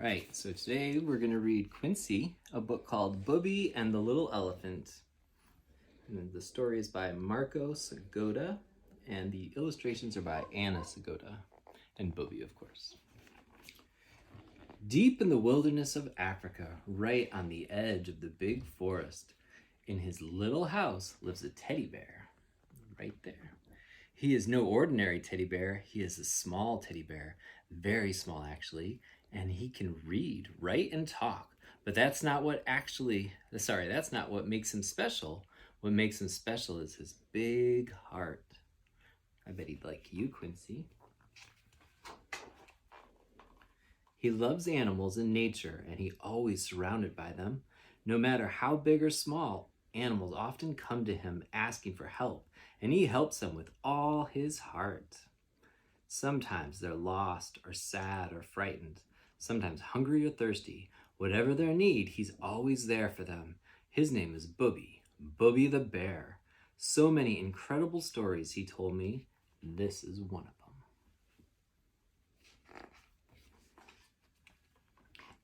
right, so today we're going to read Quincy, a book called Bubi and the Little Elephant. And the story is by Marco Sagoda, and the illustrations are by Anna Sagoda, and Bubi, of course. Deep in the wilderness of Africa, right on the edge of the big forest, in his little house lives a teddy bear, right there. He is no ordinary teddy bear. He is a small teddy bear, very small actually, and he can read, write, and talk. But that's not what makes him special. What makes him special is his big heart. I bet he'd like you, Quincy. He loves animals and nature, and he's always surrounded by them. No matter how big or small, animals often come to him asking for help, and he helps them with all his heart. Sometimes they're lost or sad or frightened, sometimes hungry or thirsty. Whatever their need, he's always there for them. His name is Bubi the Bear. So many incredible stories he told me. This is one of them.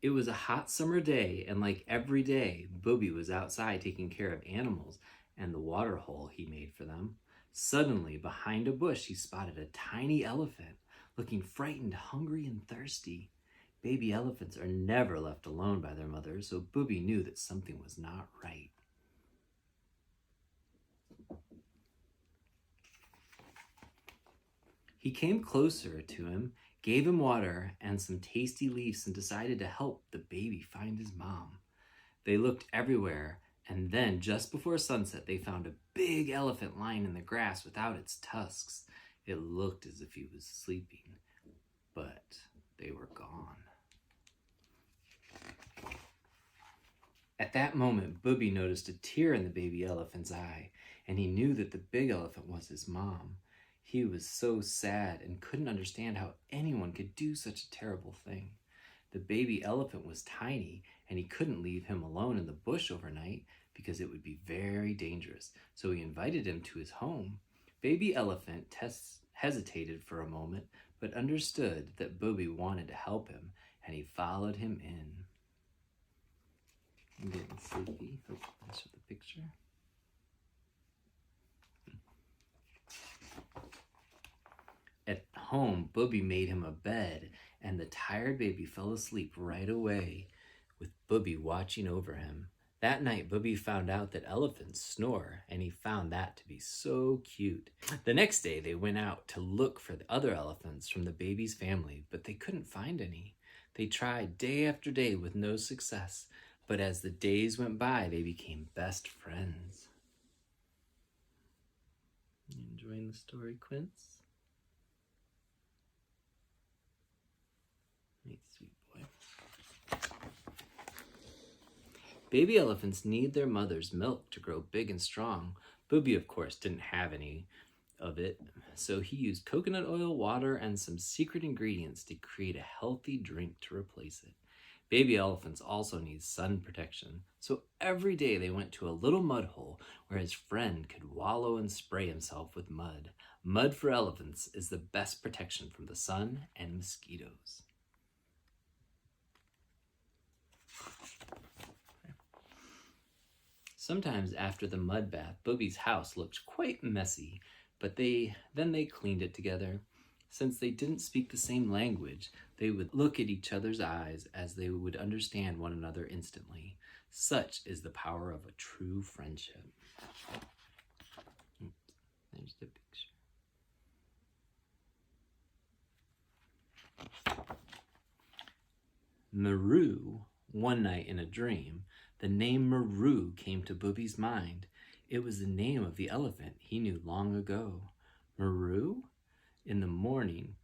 It was a hot summer day, and like every day, Bubi was outside taking care of animals and the water hole he made for them. Suddenly, behind a bush, he spotted a tiny elephant, looking frightened, hungry, and thirsty. Baby elephants are never left alone by their mothers, so Bubi knew that something was not right. He came closer to him, gave him water and some tasty leaves, and decided to help the baby find his mom. They looked everywhere, and then just before sunset, they found a big elephant lying in the grass without its tusks. It looked as if he was sleeping, but they were gone. At that moment, Bubi noticed a tear in the baby elephant's eye, and he knew that the big elephant was his mom. He was so sad and couldn't understand how anyone could do such a terrible thing. The baby elephant was tiny, and he couldn't leave him alone in the bush overnight because it would be very dangerous, so he invited him to his home. Baby elephant hesitated for a moment, but understood that Bubi wanted to help him, and he followed him in. I'm getting sleepy. I'll show the picture. At home, Bubi made him a bed, and the tired baby fell asleep right away, with Bubi watching over him. That night, Bubi found out that elephants snore, and he found that to be so cute. The next day, they went out to look for the other elephants from the baby's family, but they couldn't find any. They tried day after day with no success, but as the days went by, they became best friends. You enjoying the story, Quince? Sweet boy. Baby elephants need their mother's milk to grow big and strong. Bubi, of course, didn't have any of it, so he used coconut oil, water, and some secret ingredients to create a healthy drink to replace it. Baby elephants also need sun protection, so every day they went to a little mud hole where his friend could wallow and spray himself with mud. Mud for elephants is the best protection from the sun and mosquitoes. Sometimes after the mud bath, Bubi's house looked quite messy, but then they cleaned it together. Since they didn't speak the same language, they would look at each other's eyes as they would understand one another instantly. Such is the power of a true friendship. There's the picture. Maru, one night in a dream, the name Maru came to Bubi's mind. It was the name of the elephant he knew long ago. Maru? In the morning,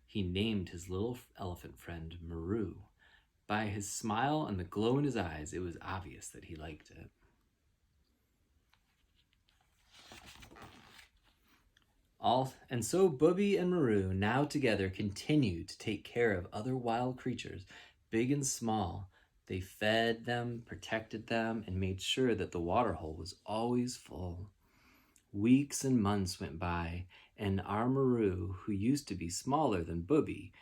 he named his little elephant friend Maru. By his smile and the glow in his eyes, it was obvious that he liked it. And so Bubi and Maru, now together, continued to take care of other wild creatures, big and small. They fed them, protected them, and made sure that the water hole was always full. Weeks and months went by, and our Maru, who used to be smaller than Bubi,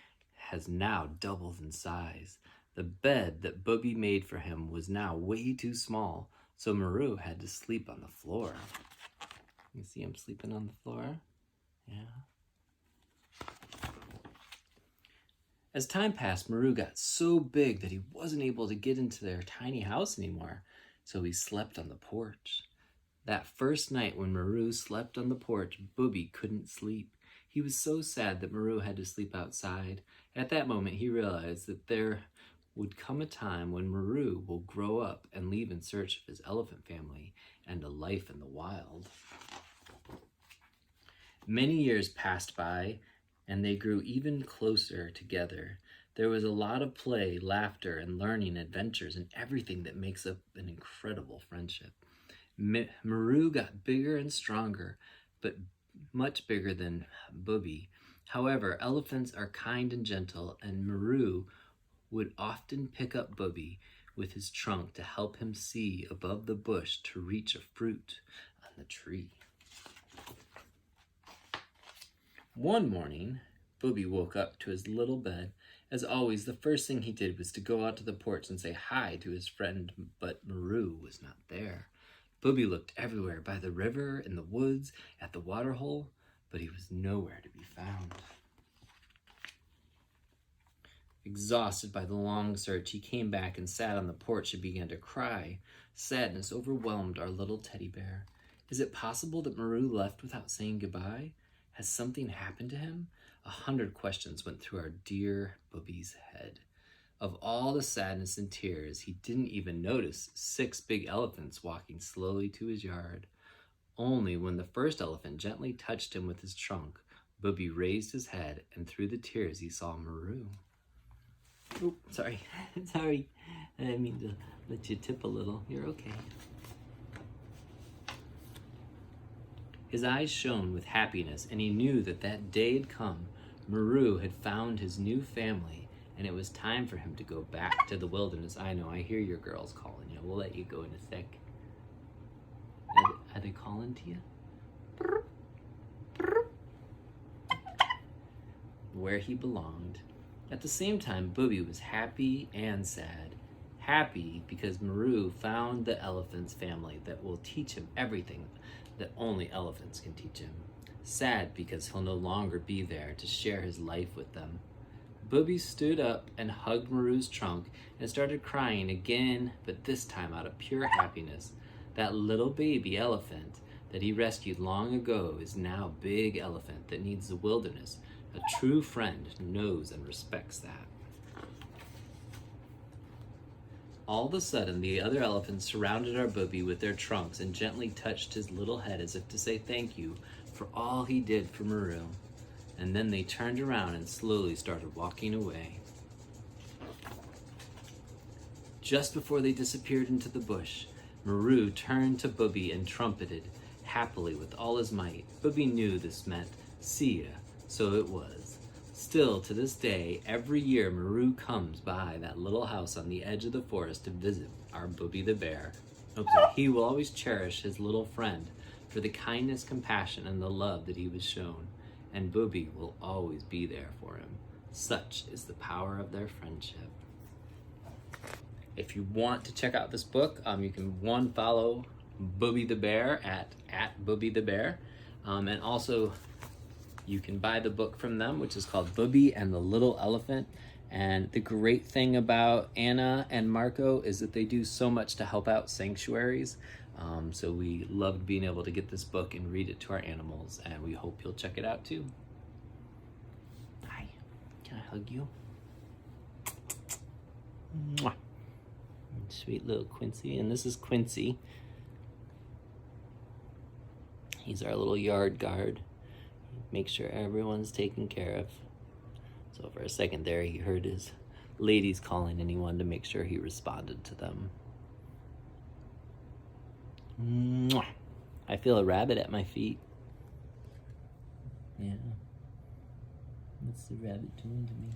has now doubled in size. The bed that Bubi made for him was now way too small, so Maru had to sleep on the floor. You see him sleeping on the floor? Yeah. As time passed, Maru got so big that he wasn't able to get into their tiny house anymore, so he slept on the porch. That first night when Maru slept on the porch, Bubi couldn't sleep. He was so sad that Maru had to sleep outside. At that moment, he realized that there would come a time when Maru will grow up and leave in search of his elephant family and a life in the wild. Many years passed by, and they grew even closer together. There was a lot of play, laughter, and learning, adventures, and everything that makes up an incredible friendship. Maru got bigger and stronger, but much bigger than Bubi. However, elephants are kind and gentle, and Maru would often pick up Bubi with his trunk to help him see above the bush to reach a fruit on the tree. One morning, Bubi woke up to his little bed. As always, the first thing he did was to go out to the porch and say hi to his friend, but Maru was not there. Bubi looked everywhere, by the river, in the woods, at the water hole, but he was nowhere to be found. Exhausted by the long search, he came back and sat on the porch and began to cry. Sadness overwhelmed our little teddy bear. Is it possible that Maru left without saying goodbye? Has something happened to him? 100 questions went through our dear Bubi's head. Of all the sadness and tears, he didn't even notice 6 big elephants walking slowly to his yard. Only when the first elephant gently touched him with his trunk, Bubi raised his head, and through the tears he saw Maru. Oh, sorry. Sorry. I didn't mean to let you tip a little. You're okay. His eyes shone with happiness, and he knew that that day had come. Maru had found his new family, and it was time for him to go back to the wilderness. I know, I hear your girls calling you. We'll let you go in a sec. Are they calling to you? Where he belonged. At the same time, Bubi was happy and sad. Happy because Maru found the elephant's family that will teach him everything that only elephants can teach him. Sad because he'll no longer be there to share his life with them. Bubi stood up and hugged Maru's trunk and started crying again, but this time out of pure happiness. That little baby elephant that he rescued long ago is now a big elephant that needs the wilderness. A true friend knows and respects that. All of a sudden, the other elephants surrounded our Bubi with their trunks and gently touched his little head as if to say thank you for all he did for Maru. And then they turned around and slowly started walking away. Just before they disappeared into the bush, Maru turned to Bubi and trumpeted happily with all his might. Bubi knew this meant see ya, so it was. Still, to this day, every year Maru comes by that little house on the edge of the forest to visit our Bubi the Bear. He will always cherish his little friend for the kindness, compassion, and the love that he was shown, and Bubi will always be there for him. Such is the power of their friendship. If you want to check out this book, you can follow Bubi the Bear at Bubi the Bear, and also you can buy the book from them, which is called Bubi and the Little Elephant. And the great thing about Anna and Marco is that they do so much to help out sanctuaries. So we loved being able to get this book and read it to our animals, and we hope you'll check it out too. Hi, can I hug you? Mwah. Sweet little Quincy, and this is Quincy. He's our little yard guard. Make sure everyone's taken care of. So for a second there, he heard his ladies calling and he wanted to make sure he responded to them. Mwah. I feel a rabbit at my feet. Yeah. What's the rabbit doing to me?